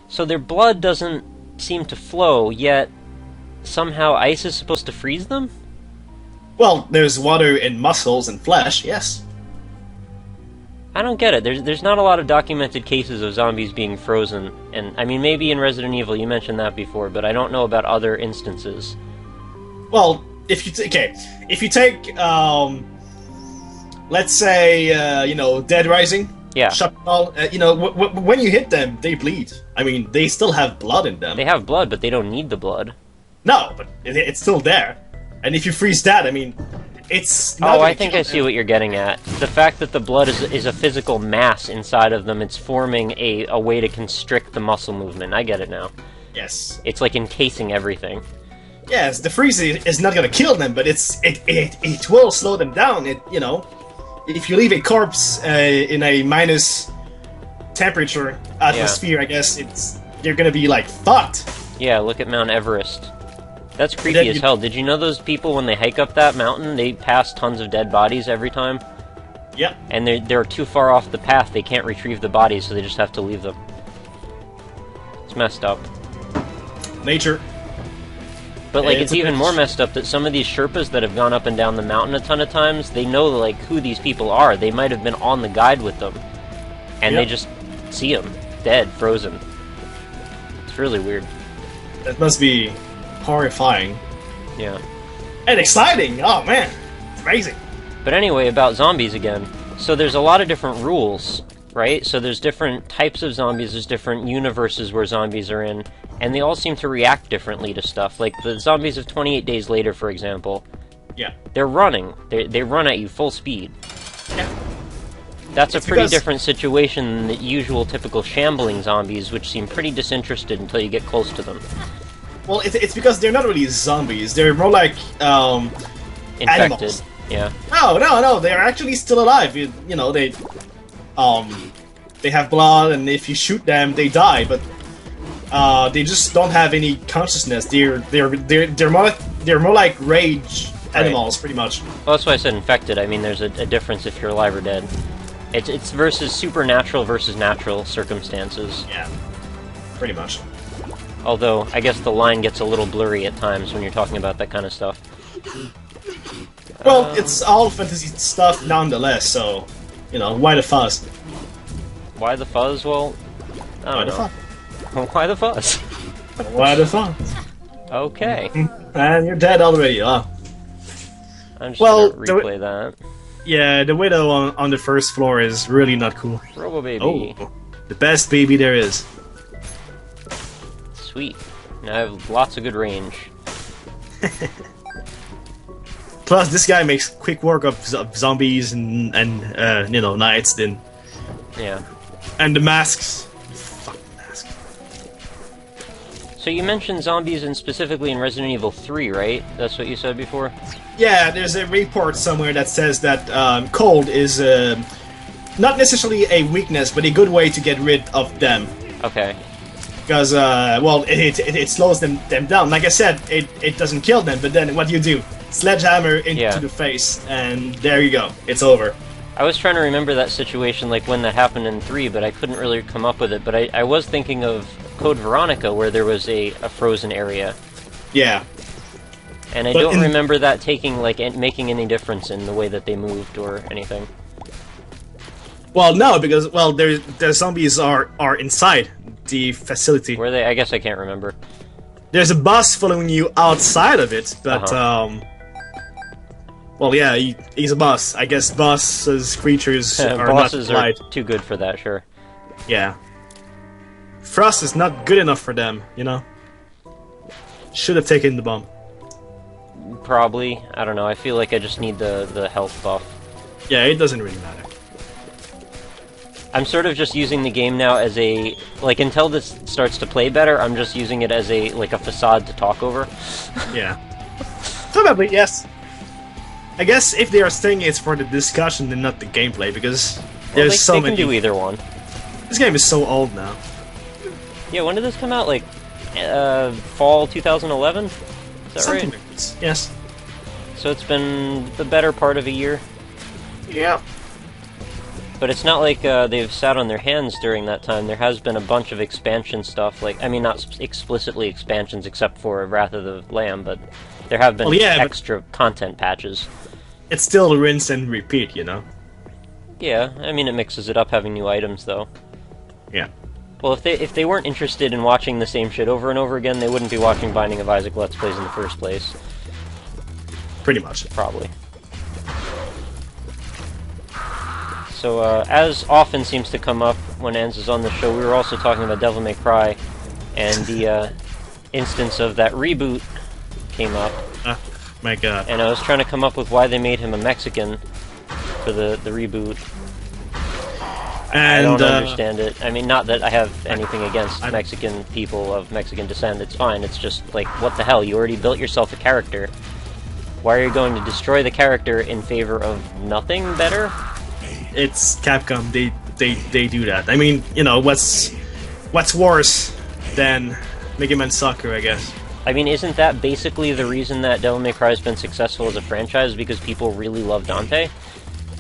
So their blood doesn't seem to flow, yet somehow ice is supposed to freeze them? Well, there's water in muscles and flesh, yes. I don't get it. There's not a lot of documented cases of zombies being frozen, and I mean, maybe in Resident Evil you mentioned that before, but I don't know about other instances. Well, if you take let's say Dead Rising, Yeah. when you hit them, they bleed. I mean, they still have blood in them. They have blood, but they don't need the blood. No, but it's still there. And if you freeze that, I mean, it's not Oh, gonna I think kill I see them. what you're getting at. The fact that the blood is a physical mass inside of them, it's forming a way to constrict the muscle movement. I get it now. Yes. It's like encasing everything. Yes, the freeze is not gonna kill them, but it will slow them down. If you leave a corpse in a minus temperature atmosphere, I guess you're gonna be like fucked. Yeah, look at Mount Everest. That's creepy as hell. Did you know those people, when they hike up that mountain, they pass tons of dead bodies every time? Yep. And they're too far off the path, they can't retrieve the bodies, so they just have to leave them. It's messed up. Nature. But like, it's a even bitch. more messed up that some of these Sherpas that have gone up and down the mountain a ton of times, they know like who these people are. They might have been on the guide with them, and they Yep. just see them dead, frozen. It's really weird. That must be horrifying Yeah. and exciting. Oh man, it's amazing. But anyway, about zombies again. So there's a lot of different rules, right? So there's different types of zombies, there's different universes where zombies are in, and they all seem to react differently to stuff. Like the zombies of 28 Days Later, for example. Yeah. They're running. They run at you full speed. Yeah. That's a It's pretty because- different situation than the usual typical shambling zombies, which seem pretty disinterested until you get close to them. Well, it's because they're not really zombies. They're more like Infected. Animals. Yeah. No. They're actually still alive. They have blood, and if you shoot them, they die. But they just don't have any consciousness. They're more like rage animals, pretty much. Well, that's why I said infected. I mean, there's a difference if you're alive or dead. It's versus supernatural versus natural circumstances. Yeah, pretty much. Although, I guess the line gets a little blurry at times when you're talking about that kind of stuff. Well, it's all fantasy stuff nonetheless, so, why the fuss? Why the fuzz? Well, I Why don't the know. fuss? Why the fuzz? Why the fuss? Okay. And you're dead already, huh? I'm just Well, gonna replay that. Yeah, the widow on the first floor is really not cool. Robo Baby. Oh, the best baby there is. Sweet. Now I have lots of good range. Plus, this guy makes quick work of zombies and knights, then. Yeah. And the masks. Fucking masks. So you mentioned zombies, and specifically in Resident Evil 3, right? That's what you said before? Yeah, there's a report somewhere that says that cold is not necessarily a weakness, but a good way to get rid of them. Okay. Because, it slows them down. Like I said, it doesn't kill them, but then what do you do? Sledgehammer into the face, and there you go. It's over. I was trying to remember that situation, like when that happened in 3, but I couldn't really come up with it. But I was thinking of Code Veronica, where there was a frozen area. Yeah. And I don't remember that making any difference in the way that they moved or anything. Well, no, because the zombies are inside the facility. Were they? I guess I can't remember. There's a boss following you outside of it, but well, yeah, he's a boss. I guess bosses creatures are Bosses not are light. too good for that, sure. Yeah. Frost is not good enough for them, Should have taken the bomb. Probably. I don't know. I feel like I just need the health buff. Yeah, it doesn't really matter. I'm sort of just using the game now as until this starts to play better, I'm just using it as a facade to talk over. Yeah. Probably, yes. I guess if they are saying it's for the discussion and not the gameplay, because there's so they many. can do either one. This game is so old now. Yeah, when did this come out? Fall 2011? Is that Something right? like this. Yes. So it's been the better part of a year. Yeah. But it's not like they've sat on their hands during that time. There has been a bunch of expansion stuff, like, I mean, not explicitly expansions except for Wrath of the Lamb, but there have been extra content patches. It's still rinse and repeat, you know? Yeah, I mean, it mixes it up having new items, though. Yeah. Well, if they weren't interested in watching the same shit over and over again, they wouldn't be watching Binding of Isaac Let's Plays in the first place. Pretty much. Probably. So, as often seems to come up when Ans is on the show, we were also talking about Devil May Cry, and the instance of that reboot came up. My god. And I was trying to come up with why they made him a Mexican for the reboot. And, I don't understand it. I mean, not that I have anything against Mexican people of Mexican descent, it's fine, it's just, like, what the hell, you already built yourself a character. Why are you going to destroy the character in favor of nothing better? It's Capcom, they do that. I mean, you know, what's worse than Mega Man Soccer, I guess? I mean, isn't that basically the reason that Devil May Cry has been successful as a franchise, because people really love Dante?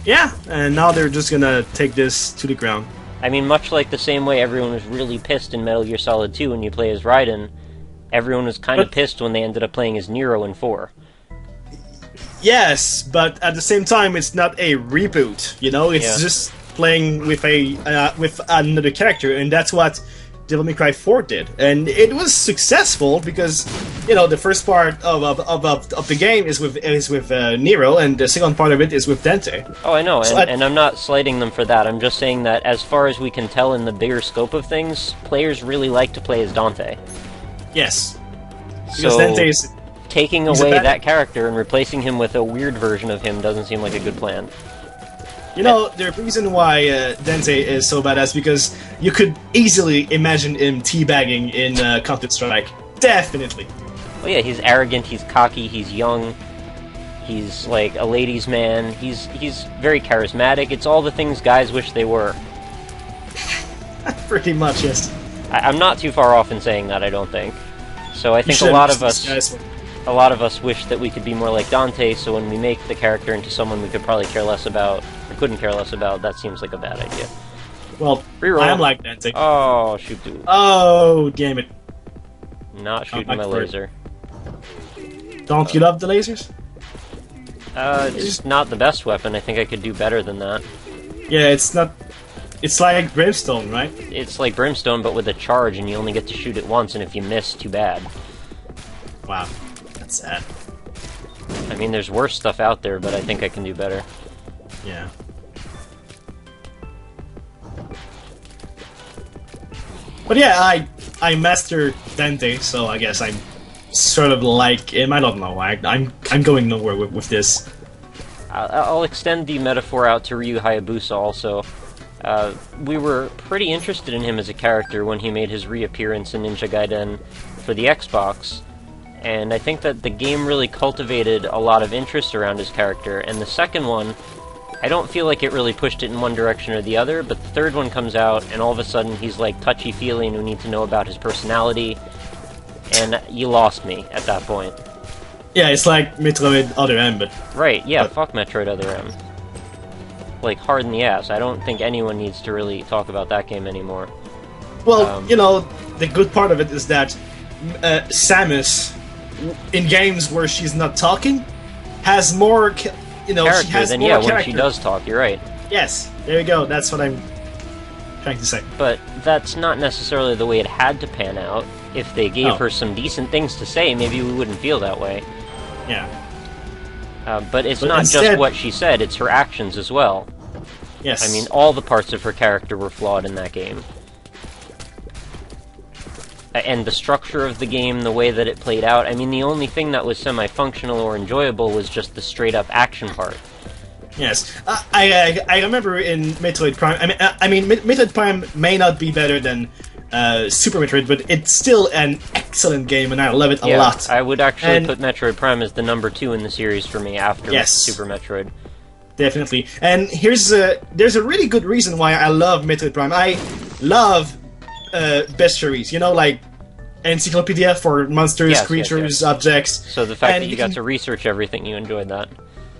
Yeah, and now they're just gonna take this to the ground. I mean, much like the same way everyone was really pissed in Metal Gear Solid 2 when you play as Raiden, everyone was kind of pissed when they ended up playing as Nero in 4. Yes, but at the same time, it's not a reboot, you know? It's just playing with with another character, and that's what Devil May Cry 4 did. And it was successful because, you know, the first part of the game is with Nero, and the second part of it is with Dante. Oh, I know, and I'm not slighting them for that. I'm just saying that as far as we can tell in the bigger scope of things, players really like to play as Dante. Yes. Because so, Dante is... taking away that character and replacing him with a weird version of him doesn't seem like a good plan. You know, the reason why Dante is so badass because you could easily imagine him teabagging in Counter-Strike. Definitely. Well, yeah, he's arrogant, he's cocky, he's young, he's like a ladies' man, he's very charismatic. It's all the things guys wish they were. Pretty much, yes. I'm not too far off in saying that, I don't think. So I think a lot of us wish that we could be more like Dante, so when we make the character into someone we could probably care less about, or couldn't care less about, that seems like a bad idea. Well, reroll. I am like Dante. Oh, shoot, dude. Oh, damn it. Not shooting my laser. Don't you love the lasers? It's not the best weapon. I think I could do better than that. Yeah, it's not... It's like Brimstone, right? It's like Brimstone, but with a charge, and you only get to shoot it once, and if you miss, too bad. Wow. That's sad. I mean, there's worse stuff out there, but I think I can do better. Yeah. But yeah, I mastered Dante, so I guess I'm sort of like him. I don't know. I'm going nowhere with this. I'll extend the metaphor out to Ryu Hayabusa also. We were pretty interested in him as a character when he made his reappearance in Ninja Gaiden for the Xbox, and I think that the game really cultivated a lot of interest around his character, and the second one, I don't feel like it really pushed it in one direction or the other, but the third one comes out, and all of a sudden he's like touchy-feely and we need to know about his personality, and you lost me at that point. Yeah, it's like Metroid Other M, but... Right, yeah, fuck Metroid Other M. Like, hard in the ass. I don't think anyone needs to really talk about that game anymore. Well, you know, the good part of it is that Samus, in games where she's not talking, has more, you know, character she has than, more yeah, character. when she does talk, you're right. Yes, there you go, that's what I'm trying to say. But that's not necessarily the way it had to pan out. If they gave her some decent things to say, maybe we wouldn't feel that way. Yeah. But it's not instead, just what she said, it's her actions as well. Yes. I mean, all the parts of her character were flawed in that game. And the structure of the game, the way that it played out, I mean, the only thing that was semi-functional or enjoyable was just the straight-up action part. Yes. I remember in Metroid Prime, I mean, Metroid Prime may not be better than Super Metroid, but it's still an excellent game, and I love it a lot. I would actually put Metroid Prime as the number 2 in the series for me after Super Metroid. Definitely. And there's a really good reason why I love Metroid Prime. I love bestiaries, you know, like encyclopedia for monsters, creatures, objects. So the fact that you got to research everything, you enjoyed that.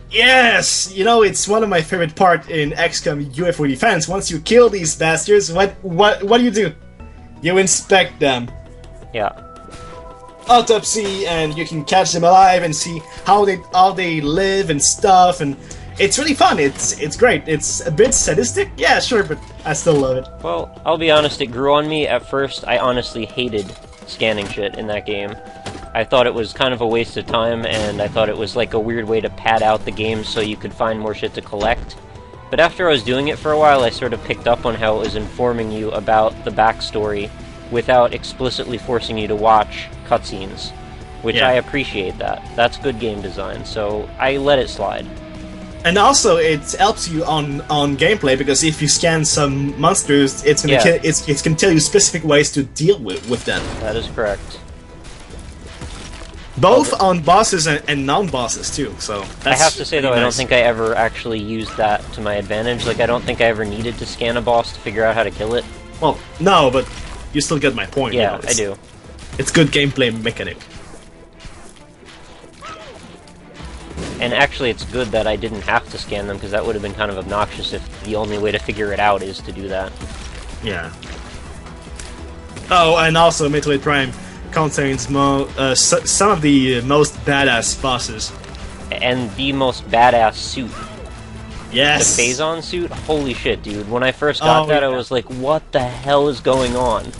Yes! You know, it's one of my favorite part in XCOM UFO Defense. Once you kill these bastards, what do you do? You inspect them. Yeah. Autopsy, and you can catch them alive and see how they live and stuff, and it's really fun. It's great. It's a bit sadistic, yeah, sure, but I still love it. Well, I'll be honest, it grew on me. At first, I honestly hated scanning shit in that game. I thought it was kind of a waste of time, and I thought it was like a weird way to pad out the game so you could find more shit to collect. But after I was doing it for a while, I sort of picked up on how it was informing you about the backstory without explicitly forcing you to watch cutscenes, which Yeah. I appreciate that. That's good game design, so I let it slide. And also, it helps you on gameplay, because if you scan some monsters, it's gonna tell you specific ways to deal with them. That is correct. Both on bosses and non-bosses too. So that's I have to say though, pretty I don't nice. think I ever actually used that to my advantage. Like, I don't think I ever needed to scan a boss to figure out how to kill it. Well, no, but you still get my point. you Yeah, know, I do. It's good gameplay mechanic. And actually, it's good that I didn't have to scan them, because that would have been kind of obnoxious if the only way to figure it out is to do that. Yeah. Oh, and also Metroid Prime contains some of the most badass bosses. And the most badass suit. Yes. The Phazon suit? Holy shit, dude. When I first got Oh, that, yeah. I was like, what the hell is going on?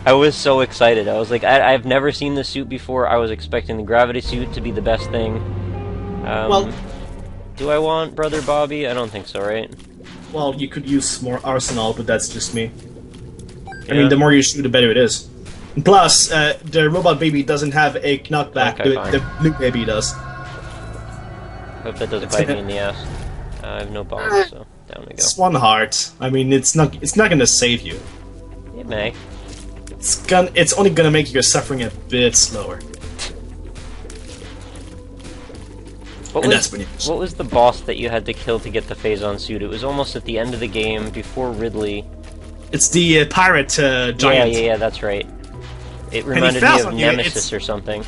I was so excited. I was like, I've never seen this suit before. I was expecting the gravity suit to be the best thing. Well, do I want Brother Bobby? I don't think so, right? well, you could use more arsenal, but that's just me. I Yeah. mean, the more you shoot, the better it is. And plus, the robot baby doesn't have a knockback. Okay, fine. The blue baby does. Hope that doesn't It's bite me gonna- in the ass. I have no bombs, so down we go. It's one heart. I mean, it's not gonna save you. It may. It's only gonna make your suffering a bit slower. And that's pretty much. What was the boss that you had to kill to get the Phazon suit? It was almost at the end of the game, before Ridley. It's the pirate giant. Yeah, that's right. It reminded me fell of on you. Nemesis or something.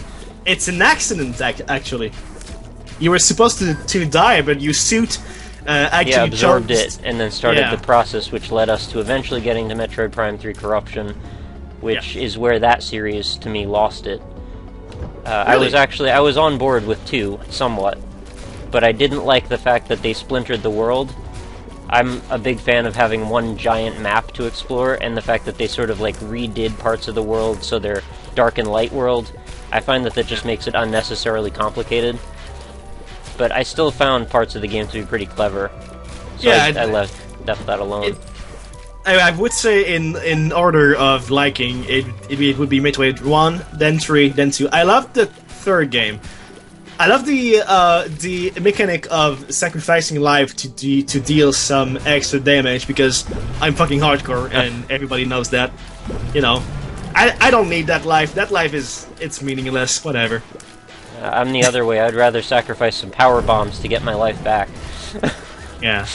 It's an accident, actually. You were supposed to die, but your suit actually Yeah, absorbed chose- it, and then started Yeah. the process, which led us to eventually getting to Metroid Prime 3 Corruption, which is where that series, to me, lost it. I was on board with 2, somewhat, but I didn't like the fact that they splintered the world. I'm a big fan of having one giant map to explore, and the fact that they sort of, like, redid parts of the world so they're dark and light world, I find that just makes it unnecessarily complicated. But I still found parts of the game to be pretty clever, so Yeah, I left that alone. I would say in order of liking, it would be Metroid 1, then 3, then 2. I love the third game. I love the mechanic of sacrificing life to deal some extra damage, because I'm fucking hardcore and everybody knows that. You know, I don't need that life. That life it's meaningless. Whatever. I'm the other way. I'd rather sacrifice some power bombs to get my life back. Yeah,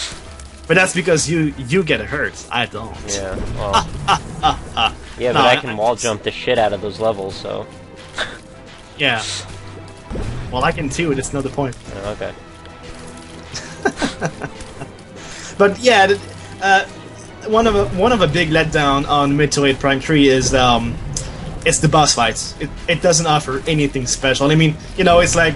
but that's because you get hurt. I don't. Yeah, well... yeah, but No, I can wall jump the shit out of those levels, so... Yeah. Well, I can too. It's not the point. Okay. But yeah, one of a big letdown on Metroid Prime 3 is it's the boss fights. It doesn't offer anything special. I mean, you know, it's like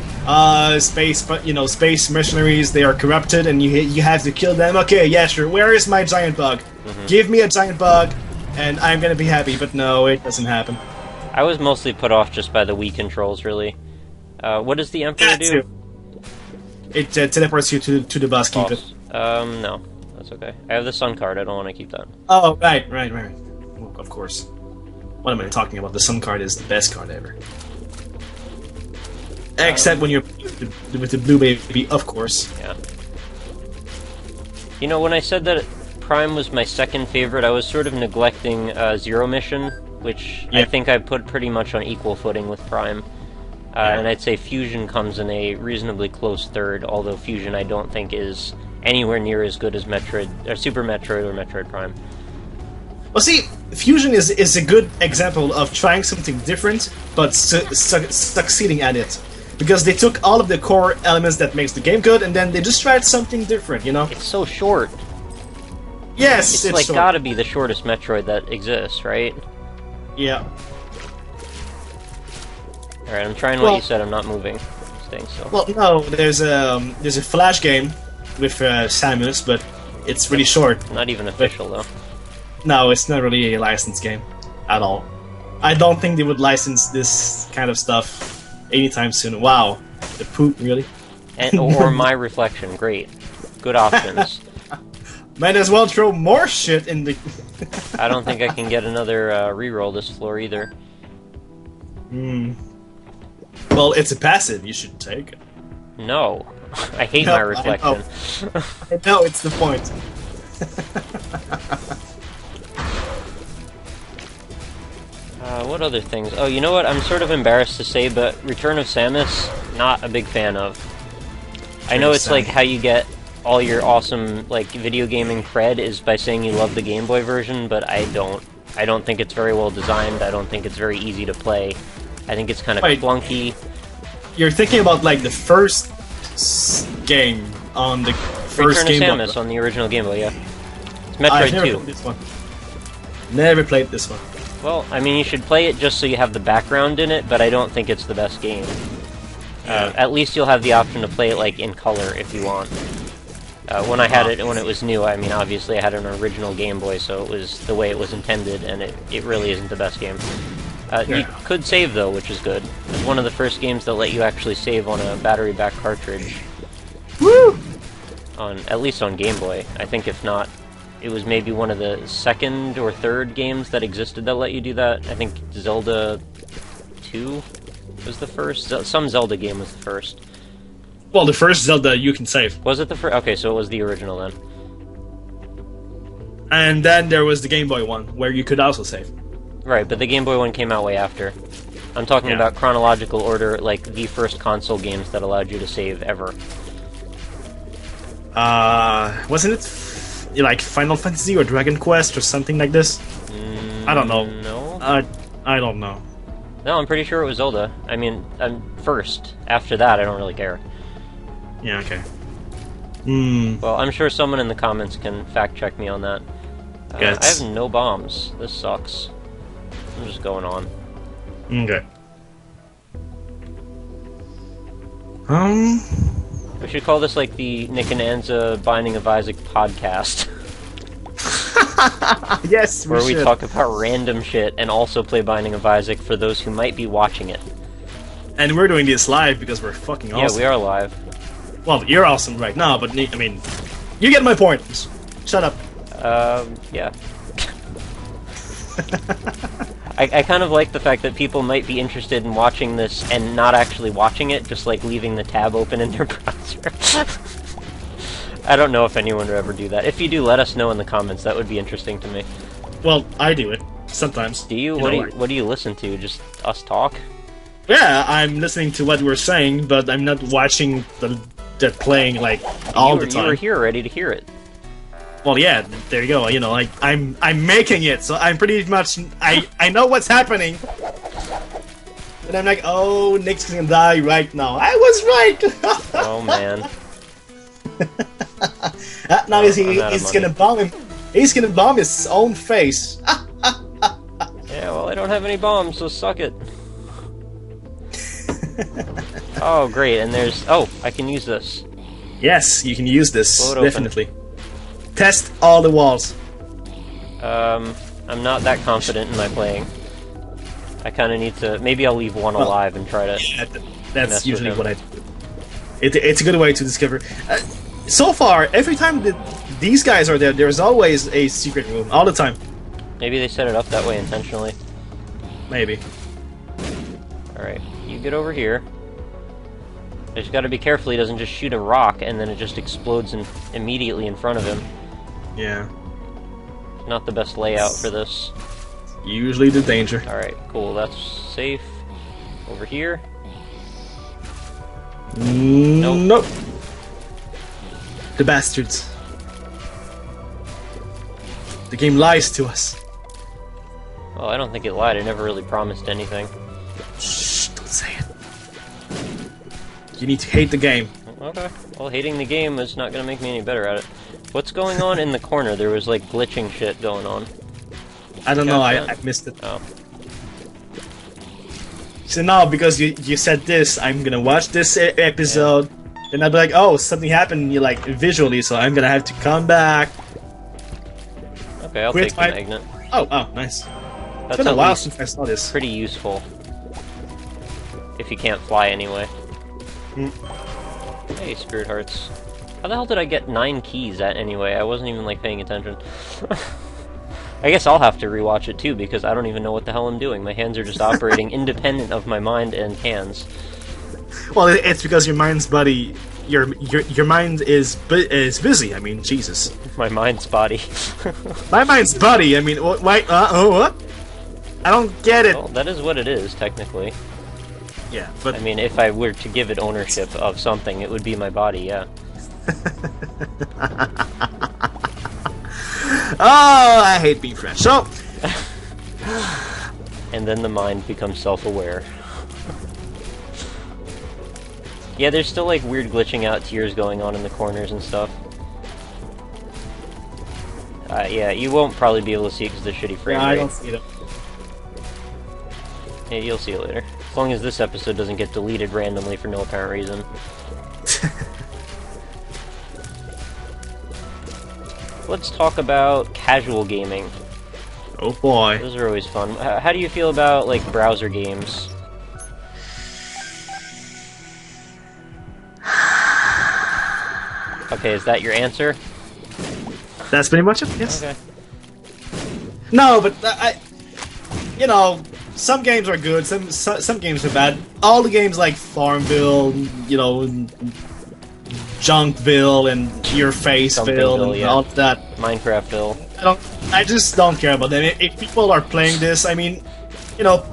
space mercenaries. They are corrupted, and you have to kill them. Okay, yeah, sure. Where is my giant bug? Give me a giant bug, and I'm gonna be happy. But no, it doesn't happen. I was mostly put off just by the Wii controls, really. What does the Emperor do? It teleports you to the boss. Keep it. No. That's okay. I have the Sun card, I don't want to keep that. Oh, right. Well, of course. What am I talking about? The Sun card is the best card ever. Except when you're with the blue baby, of course. Yeah. You know, when I said that Prime was my second favorite, I was sort of neglecting Zero Mission, which I think I put pretty much on equal footing with Prime. And I'd say Fusion comes in a reasonably close third, although Fusion I don't think is anywhere near as good as Metroid, or Super Metroid or Metroid Prime. Well, see, Fusion is a good example of trying something different, but succeeding at it. because they took all of the core elements that makes the game good, and then they just tried something different, you know? It's so short. Yes, It's like short. gotta be the shortest Metroid that exists, right? Yeah. Alright, I'm trying what you said, I'm not moving. Staying still. Well, no, there's a Flash game with Samus, but it's really short. Not even official, though. No, it's not really a licensed game at all. I don't think they would license this kind of stuff anytime soon. Wow, the poop, really? Or my reflection, great. Good options. Might as well throw more shit in the... I don't think I can get another reroll this floor either. Well, it's a passive, you should take it. No. I hate my reflection. I know, it's the point. What other things? Oh, you know what? I'm sort of embarrassed to say, but Return of Samus, not a big fan of. I know it's like how you get all your awesome, like, video gaming cred is by saying you love the Game Boy version, but I don't. I don't think it's very well designed, I don't think it's very easy to play. I think it's kind of clunky. You're thinking about, like, the first game on the first Game Boy. Return of Samus on the original Game Boy, yeah. It's Metroid 2. Played this one. Never played this one. Well, I mean, you should play it just so you have the background in it, but I don't think it's the best game. At least you'll have the option to play it, like, in color if you want. When I had it, when it was new, I mean, obviously I had an original Game Boy, so it was the way it was intended, and it really isn't the best game. You could save, though, which is good. It's one of the first games that let you actually save on a battery-back cartridge. Woo! At least on Game Boy. I think if not, it was maybe one of the second or third games that existed that let you do that. I think Zelda 2 was the first. Some Zelda game was the first. Well, the first Zelda you can save. Was it the first? Okay, so it was the original then. And then there was the Game Boy one, where you could also save. Right, but the Game Boy one came out way after. I'm talking about chronological order, like the first console games that allowed you to save ever. Wasn't it like Final Fantasy or Dragon Quest or something like this? I don't know. No? I don't know. No, I'm pretty sure it was Zelda. I mean, first. After that, I don't really care. Yeah, okay. Well, I'm sure someone in the comments can fact-check me on that. I have no bombs. This sucks. I'm just going on. Okay. We should call this like the Nick and Anza Binding of Isaac podcast. Yes, where we talk about random shit and also play Binding of Isaac for those who might be watching it. And we're doing this live because we're fucking awesome. Yeah, we are live. Well, you're awesome right now, but I mean, you get my point. Shut up. Yeah. I kind of like the fact that people might be interested in watching this and not actually watching it, just like leaving the tab open in their browser. I don't know if anyone would ever do that. If you do, let us know in the comments. That would be interesting to me. Well, I do it sometimes. Do you? What do you listen to? Just us talk? Yeah, I'm listening to what we're saying, but I'm not watching the playing like all the time. You were here, ready to hear it. Well, yeah, there you go. You know, like I'm making it, so I'm pretty much I know what's happening. And I'm like, oh, Nick's gonna die right now. I was right. Oh man. Now he's gonna bomb him. He's gonna bomb his own face. Yeah, well, I don't have any bombs, so suck it. Oh, great! And there's I can use this. Yes, you can use this. Blow it definitely. Test all the walls. I'm not that confident in my playing. I kind of need to. Maybe I'll leave one alive and try to. Yeah, that's usually what I do. It's a good way to discover. So far, every time that these guys are there, there's always a secret room. All the time. Maybe they set it up that way intentionally. Maybe. Alright, you get over here. I just gotta be careful he doesn't just shoot a rock and then it just explodes immediately in front of him. Yeah. Not the best layout for this. Usually the danger. Alright, cool, that's safe. Over here. Nope. The bastards. The game lies to us. Well, I don't think it lied. It never really promised anything. Shh, don't say it. You need to hate the game. Okay. Well, hating the game is not gonna make me any better at it. What's going on in the corner? There was, like, glitching shit going on. I don't know, I missed it. Oh. So now, because you said this, I'm gonna watch this episode, and I'll be like, oh, something happened, you like, visually, so I'm gonna have to come back. Okay, I'll take the magnet. Oh, nice. That's It's been a while since I saw this. Pretty useful. If you can't fly anyway. Hey, Spirit Hearts. How the hell did I get 9 keys at anyway? I wasn't even, like, paying attention. I guess I'll have to rewatch it too, because I don't even know what the hell I'm doing. My hands are just operating independent of my mind and hands. Well, it's because your mind's body... Your mind is busy, I mean, Jesus. My mind's body. My mind's body, I mean, what? What? I don't get it. Well, that is what it is, technically. Yeah, but... I mean, if I were to give it ownership of something, it would be my body, yeah. Oh, I hate being French. So... And then the mind becomes self-aware. Yeah, there's still, like, weird glitching out tears going on in the corners and stuff. Yeah, you won't probably be able to see it because of the shitty frame rate. I don't see it. Yeah, you'll see it later. As long as this episode doesn't get deleted randomly for no apparent reason. Let's talk about casual gaming. Oh boy. Those are always fun. How do you feel about, like, browser games? Okay, is that your answer? That's pretty much it, yes. Okay. No, but you know, some games are good, some games are bad. All the games like Farmville, you know, Junkville and Your Faceville and all that. Minecraftville. I just don't care about them. If people are playing this, I mean, you know,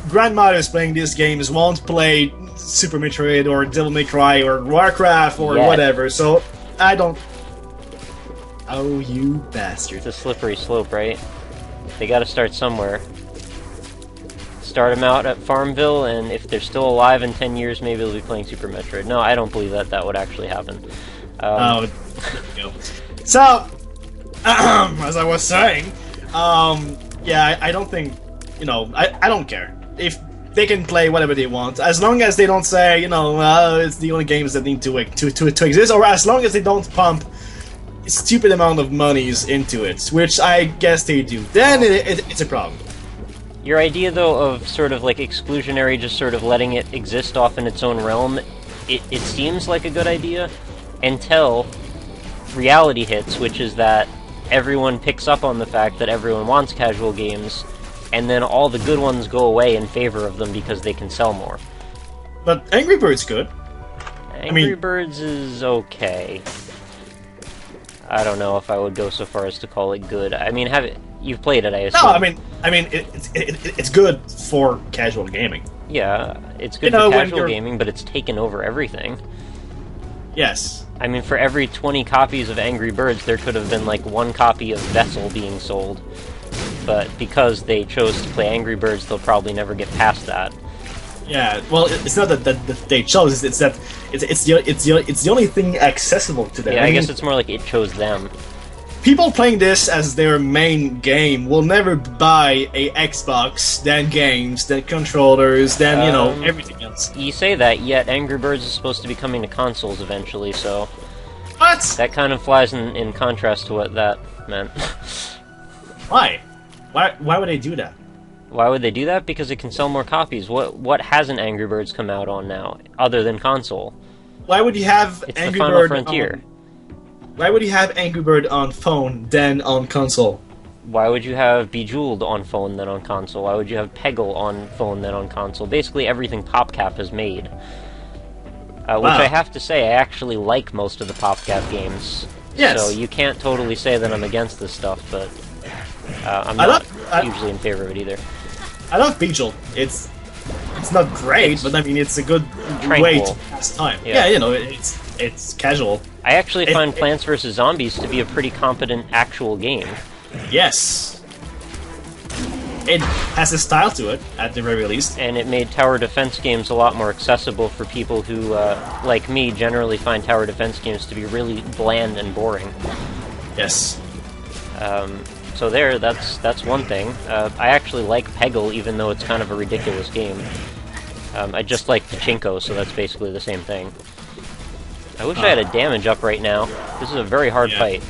grandmothers playing these games won't play Super Metroid or Devil May Cry or Warcraft or whatever, so I don't... Oh, you bastard. It's a slippery slope, right? They gotta start somewhere. Start them out at Farmville, and if they're still alive in 10 years, maybe they'll be playing Super Metroid. No, I don't believe that would actually happen. Oh, there we go. So, as I was saying, yeah, I don't think, you know, I don't care. If they can play whatever they want, as long as they don't say, you know, it's the only games that need to exist, or as long as they don't pump stupid amount of monies into it, which I guess they do, then it's a problem. Your idea, though, of sort of like exclusionary, just sort of letting it exist off in its own realm, it seems like a good idea until reality hits, which is that everyone picks up on the fact that everyone wants casual games, and then all the good ones go away in favor of them because they can sell more. But Angry Birds good. Angry Birds is okay. I don't know if I would go so far as to call it good. I mean, you've played it, I assume. No, I mean, it's good for casual gaming. Yeah, it's good for casual gaming, but it's taken over everything. Yes. I mean, for every 20 copies of Angry Birds, there could have been, like, 1 copy of Vessel being sold. But because they chose to play Angry Birds, they'll probably never get past that. Yeah, well, it's not that they chose; it's that it's the only thing accessible to them. Yeah, I guess it's more like it chose them. People playing this as their main game will never buy a Xbox, then games, then controllers, then, you know, everything else. You say that, yet Angry Birds is supposed to be coming to consoles eventually, so... What? That kind of flies in contrast to what that meant. Why? Why would they do that? Why would they do that? Because it can sell more copies. What hasn't Angry Birds come out on now, other than console? Why would you have it's Angry the Final Bird Frontier. Why would you have Angry Bird on phone, then on console? Why would you have Bejeweled on phone, then on console? Why would you have Peggle on phone, then on console? Basically everything PopCap has made. Which I have to say, I actually like most of the PopCap games. Yes. So you can't totally say that I'm against this stuff, but I'm not hugely in favor of it either. I love Bejeweled. It's not great, but I mean it's a good way to pass time. Yeah, you know, it's casual. I actually find Plants vs. Zombies to be a pretty competent actual game. Yes. it has a style to it, at the very least. And it made tower defense games a lot more accessible for people who, like me, generally find tower defense games to be really bland and boring. Yes. So that's one thing. I actually like Peggle, even though it's kind of a ridiculous game. I just like Pachinko, so that's basically the same thing. I wish I had a damage up right now. This is a very hard fight.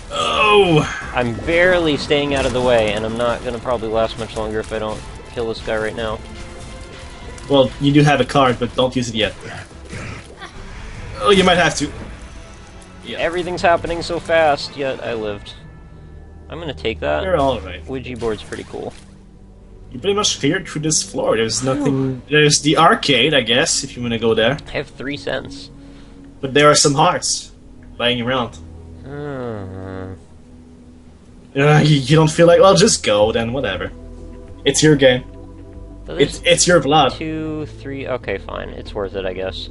Oh! I'm barely staying out of the way, and I'm not gonna probably last much longer if I don't kill this guy right now. Well, you do have a card, but don't use it yet. Oh, you might have to. Yeah. Everything's happening so fast, yet I lived. I'm gonna take that. You're alright. Ouija board's pretty cool. You pretty much cleared through this floor. There's nothing... There's the arcade, I guess, if you want to go there. I have 3 cents. But there are some hearts lying around. You don't feel like, well, just go, then whatever. It's your game. It's your blood. 2, 3, okay, fine. It's worth it, I guess.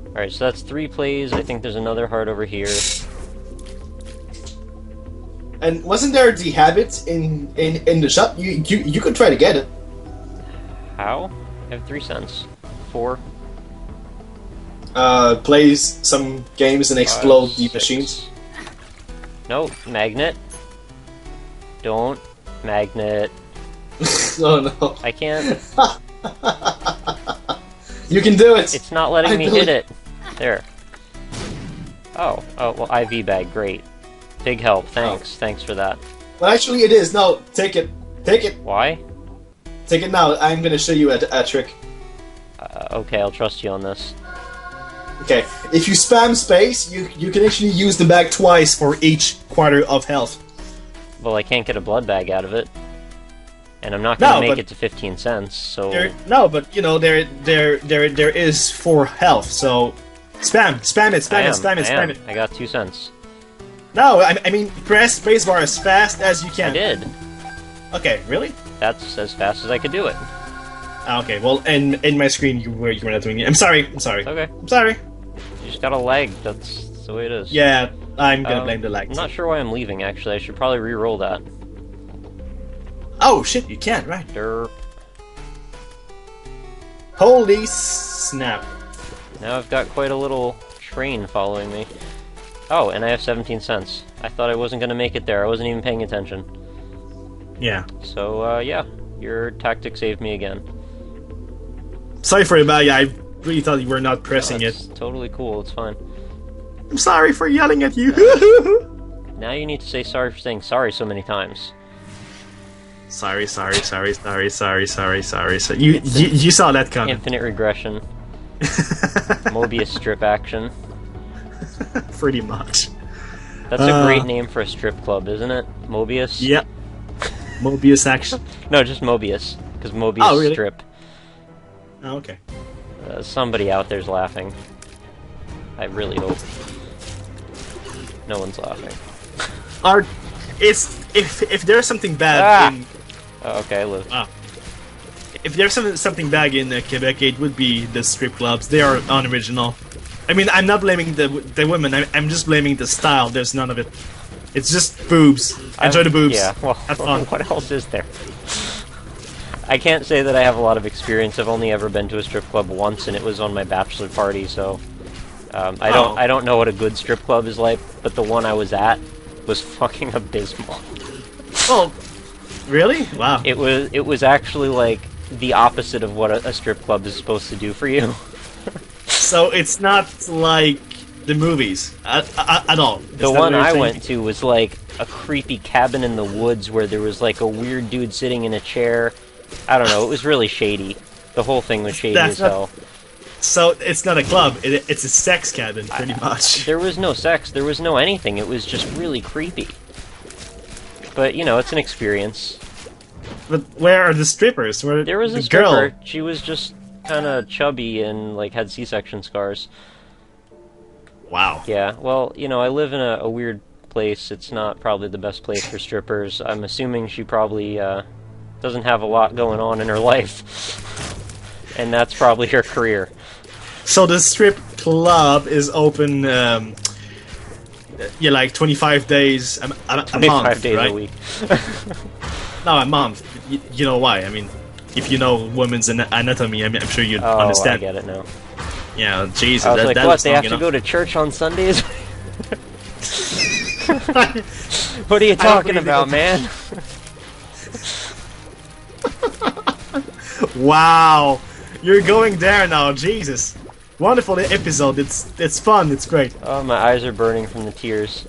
Alright, so that's 3 plays. I think there's another heart over here. And wasn't there the habit in the shop? You could try to get it. How? I have 3 cents. 4. Plays some games and explode the machines. Nope, magnet. Don't. Magnet. Oh no. I can't. You can do it! It's not letting me hit it. There. Oh, well, IV bag, great. Big help, thanks. Thanks for that. Well, actually it is. No, take it. Take it. Why? Take it now. I'm gonna show you a trick. Okay, I'll trust you on this. Okay, if you spam space, you can actually use the bag twice for each quarter of health. Well, I can't get a blood bag out of it. And I'm not gonna make it to 15 cents, so... No, but, you know, there is 4 health, so... Spam it. I got 2 cents. No, I mean, press spacebar as fast as you can. I did. Okay, really? That's as fast as I could do it. Okay, well, in my screen, you were not doing it. I'm sorry. Okay. I'm sorry. You just got a lag, that's the way it is. Yeah, I'm gonna blame the lag. I'm not sure why I'm leaving, actually. I should probably re-roll that. Oh, shit, you can, right. Derp. Holy snap. Now I've got quite a little train following me. Oh, and I have 17 cents. I thought I wasn't gonna make it there. I wasn't even paying attention. Yeah. So, yeah. Your tactic saved me again. Sorry for the bag. I really thought you were not pressing it. Totally cool. It's fine. I'm sorry for yelling at you. Now you need to say sorry for saying sorry so many times. Sorry. You saw that coming. Infinite regression. Mobius strip action. Pretty much. That's a great name for a strip club, isn't it? Mobius? Yep. Mobius action. No, just Mobius. Because Mobius really? strip. Oh, okay. Somebody out there's laughing. I really hope. No one's laughing. If there's something bad in... Oh, okay, I live. If there's something bad in Quebec, it would be the strip clubs. They are unoriginal. I mean, I'm not blaming the women. I'm just blaming the style. There's none of it. It's just boobs. Enjoy the boobs. Yeah. Well, have fun. What else is there? I can't say that I have a lot of experience. I've only ever been to a strip club once, and it was on my bachelor party. So I don't know what a good strip club is like. But the one I was at was fucking abysmal. Oh, really? Wow. It was actually like the opposite of what a strip club is supposed to do for you. So it's not like the movies at all. The one I went to was like a creepy cabin in the woods where there was like a weird dude sitting in a chair. I don't know, it was really shady. The whole thing was shady as hell. So it's not a club, it's a sex cabin, pretty much. There was no sex, there was no anything, it was just really creepy. But, you know, it's an experience. But where are the strippers? There was a stripper, she was just kinda chubby and, like, had C-section scars. Wow. Yeah, well, you know, I live in a weird place, it's not probably the best place for strippers. I'm assuming she probably, doesn't have a lot going on in her life. And that's probably her career. So the strip club is open Yeah, like 25 days a 25 month, days right? a week. No, a month. You know why? I mean, if you know women's anatomy, I'm sure you'd Oh, understand. I get it now. Yeah, Jesus. I was like, that what? was They long have to enough. go to church on Sundays? What are you talking about, man? Wow, you're going there now, Jesus. Wonderful episode. It's fun. It's great. Oh, my eyes are burning from the tears.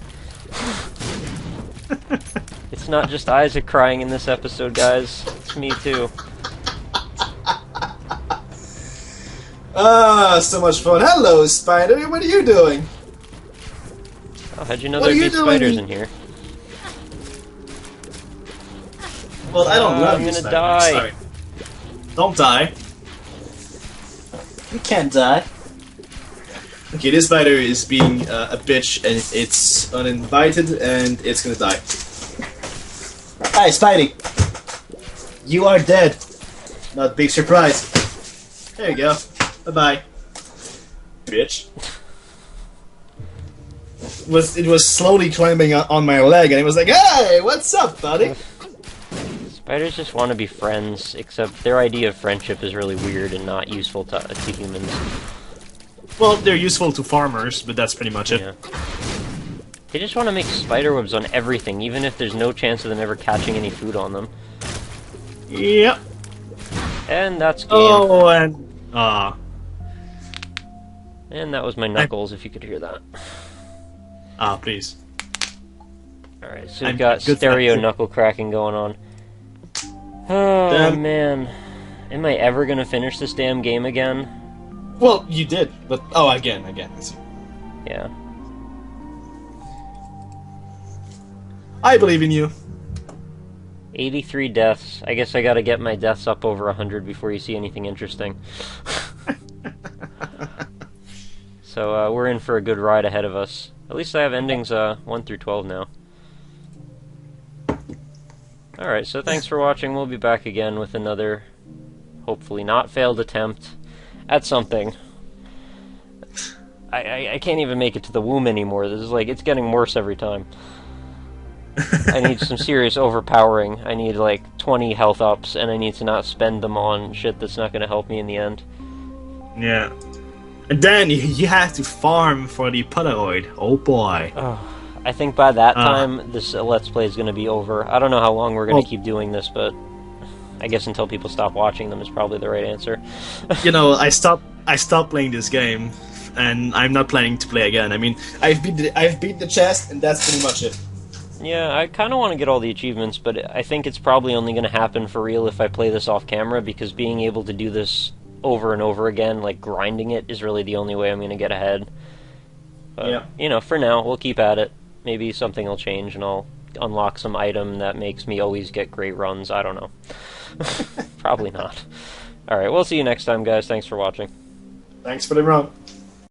It's not just Isaac crying in this episode, guys. It's me too. Ah, so much fun. Hello, Spider. What are you doing? Oh, how'd you know What are there'd be you doing? spiders in here? Well, I don't love I'm you, gonna Spider. die. Sorry. Don't die. You can't die. Okay, this spider is being a bitch, and it's uninvited, and it's gonna die. Hi, Spidey. You are dead. Not a big surprise. There you go. Bye-bye. Bitch. It was slowly climbing on my leg, and it was like, "Hey, what's up, buddy?" Spiders just want to be friends, except their idea of friendship is really weird and not useful to humans. Well, they're useful to farmers, but that's pretty much it. Yeah. They just want to make spider webs on everything, even if there's no chance of them ever catching any food on them. Yep. And that's game. Oh, and And that was my knuckles, if you could hear that. please. Alright, so we've I'm got good stereo friends. knuckle cracking going on. Oh, Damn. man. Am I ever gonna finish this damn game again? Well, you did, but again. I see. Yeah. I believe in you. 83 deaths. I guess I gotta get my deaths up over 100 before you see anything interesting. So, we're in for a good ride ahead of us. At least I have endings 1 through 12 now. Alright, so thanks for watching. We'll be back again with another, hopefully not failed attempt at something. I can't even make it to the womb anymore. This is like, it's getting worse every time. I need some serious overpowering. I need like 20 health ups, and I need to not spend them on shit that's not going to help me in the end. Yeah. And then you have to farm for the Polaroid. Oh boy. Oh, I think by that time, this Let's Play is going to be over. I don't know how long we're going to keep doing this, but I guess until people stop watching them is probably the right answer. You know, I stopped playing this game, and I'm not planning to play again. I mean, I've beat the chest, and that's pretty much it. Yeah, I kind of want to get all the achievements, but I think it's probably only going to happen for real if I play this off camera, because being able to do this over and over again, like grinding it, is really the only way I'm going to get ahead. But, Yeah. you know, for now, we'll keep at it. Maybe something will change and I'll unlock some item that makes me always get great runs. I don't know. Probably not. Alright, we'll see you next time, guys. Thanks for watching. Thanks for the run.